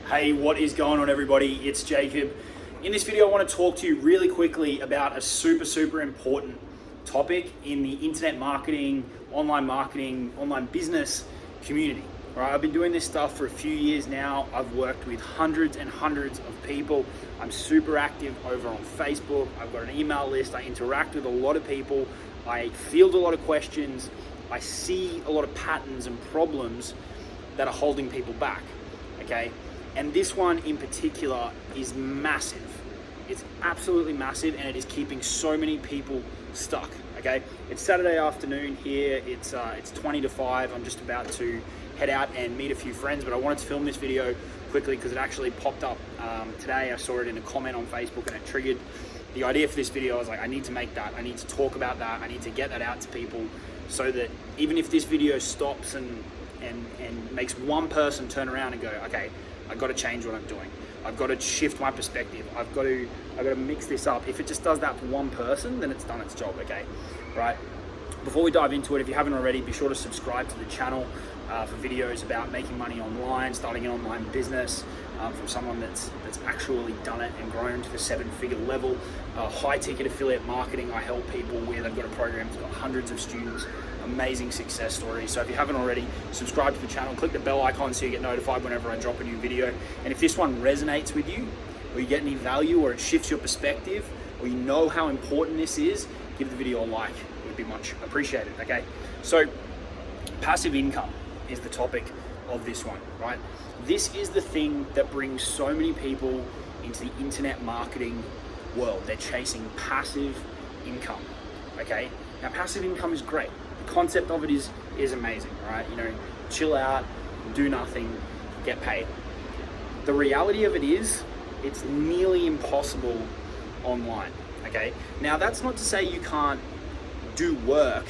Hey, what is going on, everybody? It's Jacob. In this video, I want to talk to you really quickly about a super important topic in the internet marketing, online business community. All right, I've been doing this stuff for a few years now. I've worked with hundreds and hundreds of people. I'm super active over on Facebook. I've got an email list. I interact with a lot of people. I field a lot of questions. I see a lot of patterns and problems that are holding people back, okay? And this one in particular is massive. It's absolutely massive, and it is keeping so many people stuck, okay? It's Saturday afternoon here. It's 20 to 5. I'm just about to head out and meet a few friends, but I wanted to film this video quickly because it actually popped up today. I saw it in a comment on Facebook and it triggered the idea for this video. I was like, I need to make that. I need to talk about that. I need to get that out to people so that even if this video stops and makes one person turn around and go, okay, I've got to change what I'm doing. I've got to shift my perspective. I've got to mix this up. If it just does that for one person, then it's done its job, okay? Right? Before we dive into it, if you haven't already, be sure to subscribe to the channel for videos about making money online, starting an online business from someone that's actually done it and grown to the 7-figure level. High ticket affiliate marketing I help people with. I've got a program that's got hundreds of students, amazing success stories. So if you haven't already, subscribe to the channel, click the bell icon so you get notified whenever I drop a new video. And if this one resonates with you, or you get any value, or it shifts your perspective, or you know how important this is, give the video a like. It would be much appreciated, okay? So passive income is the topic of this one, right? This is the thing that brings so many people into the internet marketing world. They're chasing passive income, okay? Now, passive income is great. The concept of it is amazing, right? You know, chill out, do nothing, get paid. The reality of it is, it's nearly impossible online, okay? Now, that's not to say you can't do work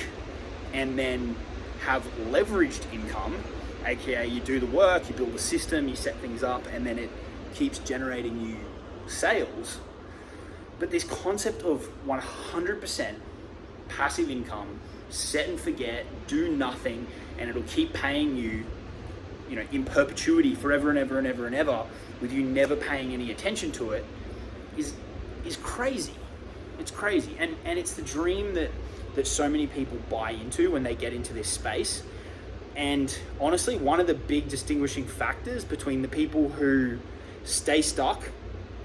and then have leveraged income, aka you do the work, you build a system, you set things up, and then it keeps generating you sales. But this concept of 100% passive income, set and forget, do nothing, and it'll keep paying you, you know, in perpetuity, forever and ever and ever and ever, with you never paying any attention to it, is crazy. It's crazy, and it's the dream that so many people buy into when they get into this space. And honestly, one of the big distinguishing factors between the people who stay stuck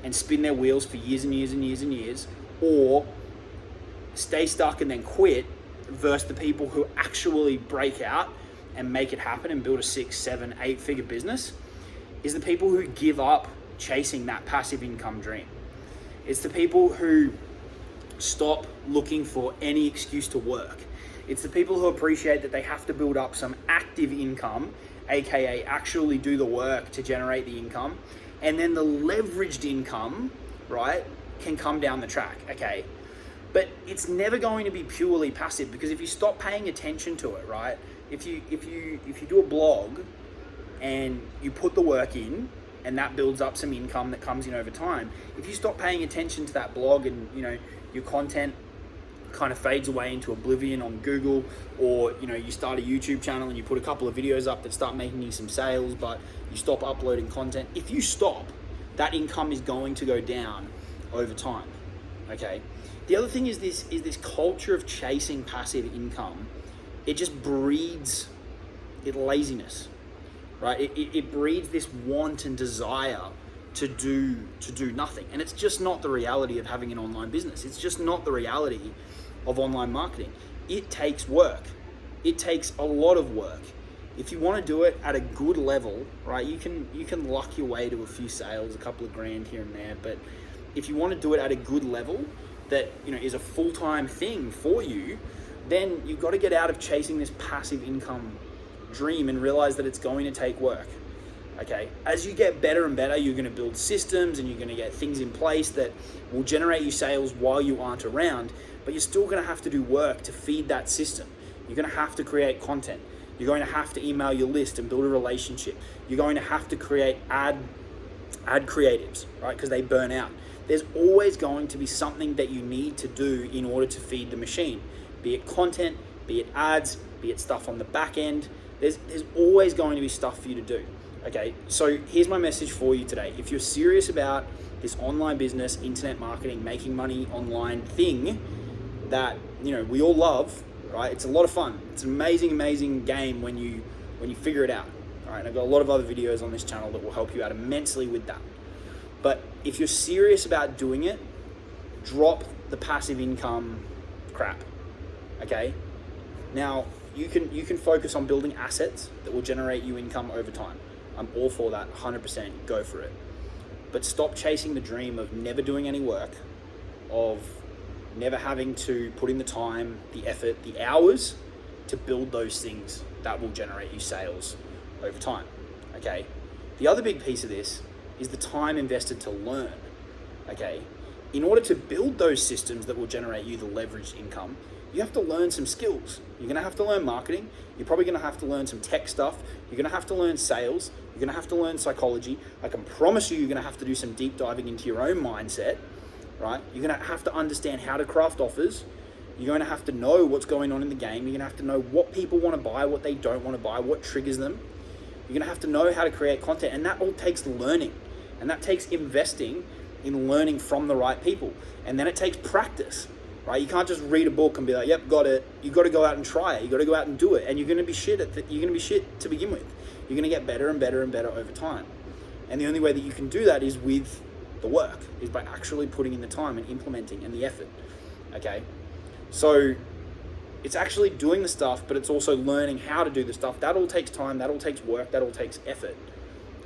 and spin their wheels for years and years and years and years, or stay stuck and then quit, versus the people who actually break out and make it happen and build a 6, 7, 8-figure business, is the people who give up chasing that passive income dream. It's the people who stop looking for any excuse to work. It's the people who appreciate that they have to build up some active income, aka actually do the work to generate the income, and then the leveraged income, right, can come down the track, okay? But it's never going to be purely passive, because if you stop paying attention to it, right, if you do a blog and you put the work in and that builds up some income that comes in over time, if you stop paying attention to that blog and, you know, your content kind of fades away into oblivion on Google, or, you know, you start a YouTube channel and you put a couple of videos up that start making you some sales, but you stop uploading content. If you stop, that income is going to go down over time, okay? The other thing is this culture of chasing passive income. It just breeds laziness, right? It breeds this want and desire to do nothing. And it's just not the reality of having an online business. It's just not the reality of online marketing. It takes work. It takes a lot of work. If you want to do it at a good level, right, you can luck your way to a few sales, a couple of grand here and there, but if you want to do it at a good level that, you know, is a full-time thing for you, then you've got to get out of chasing this passive income dream and realize that it's going to take work. Okay, as you get better and better, you're going to build systems and you're going to get things in place that will generate you sales while you aren't around, but you're still going to have to do work to feed that system. You're going to have to create content. You're going to have to email your list and build a relationship. You're going to have to create ad creatives, right? Because they burn out. There's always going to be something that you need to do in order to feed the machine, be it content, be it ads, be it stuff on the back end. There's always going to be stuff for you to do. Okay, so here's my message for you today. If you're serious about this online business, internet marketing, making money online thing that, you know, we all love, right? It's a lot of fun. It's an amazing game when you figure it out. All right, and I've got a lot of other videos on this channel that will help you out immensely with that. But if you're serious about doing it, drop the passive income crap. Okay? Now, you can focus on building assets that will generate you income over time. I'm all for that, 100%, go for it. But stop chasing the dream of never doing any work, of never having to put in the time, the effort, the hours to build those things that will generate you sales over time, okay? The other big piece of this is the time invested to learn, okay? In order to build those systems that will generate you the leveraged income, you have to learn some skills. You're gonna have to learn marketing. You're probably gonna have to learn some tech stuff. You're gonna have to learn sales. You're gonna have to learn psychology. I can promise you're gonna have to do some deep diving into your own mindset, right? You're gonna have to understand how to craft offers. You're going to have to know what's going on in the game. You're gonna have to know what people wanna buy, what they don't wanna buy, what triggers them. You're gonna have to know how to create content, and that all takes learning. And that takes investing in learning from the right people. And then it takes practice. Right? You can't just read a book and be like, yep, got it. You got to go out and try it. You got to go out and do it. And you're going to be shit you're going to be shit to begin with. You're going to get better and better and better over time. And the only way that you can do that is with the work, is by actually putting in the time and implementing and the effort. Okay? So it's actually doing the stuff, but it's also learning how to do the stuff. That all takes time, that all takes work, that all takes effort.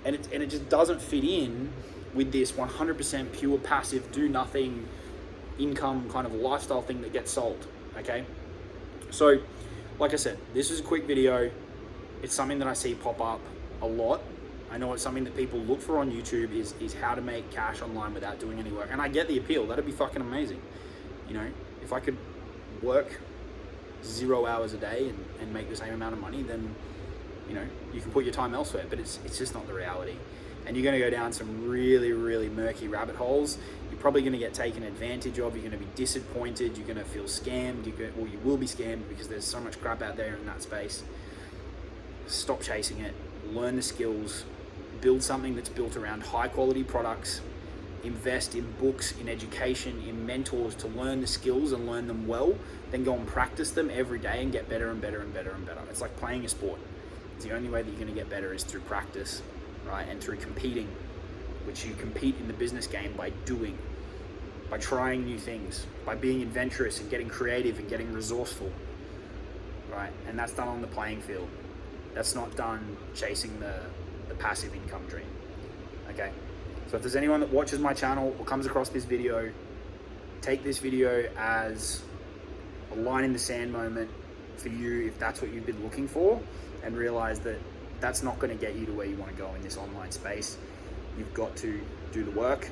And it just doesn't fit in with this 100% pure passive, do nothing income kind of lifestyle thing that gets sold. Okay, so like I said, this is a quick video. It's something that I see pop up a lot. I know it's something that people look for on YouTube is how to make cash online without doing any work, and I get the appeal. That'd be fucking amazing. You know, if I could work 0 hours a day and make the same amount of money, then, you know, you can put your time elsewhere. But it's just not the reality. And you're going to go down some really murky rabbit holes. You're probably going to get taken advantage of. You're going to be disappointed. You're going to feel scammed. You will be scammed because there's so much crap out there in that space. Stop chasing it. Learn the skills. Build something that's built around high quality products. Invest in books, in education, in mentors to learn the skills and learn them well. Then go and practice them every day and get better and better and better and better. It's like playing a sport. It's the only way that you're going to get better is through practice. Right, and through competing, which you compete in the business game by doing, by trying new things, by being adventurous and getting creative and getting resourceful, right? And that's done on the playing field. That's not done chasing the passive income dream, okay? So if there's anyone that watches my channel or comes across this video, take this video as a line in the sand moment for you if that's what you've been looking for, and realize that that's not going to get you to where you want to go in this online space. You've got to do the work.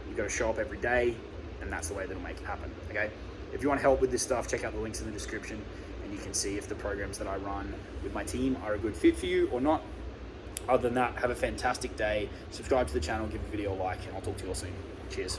You've got to show up every day, and that's the way that'll make it happen, okay? If you want help with this stuff, check out the links in the description, and you can see if the programs that I run with my team are a good fit for you or not. Other than that, have a fantastic day. Subscribe to the channel, give the video a like, and I'll talk to you all soon. Cheers.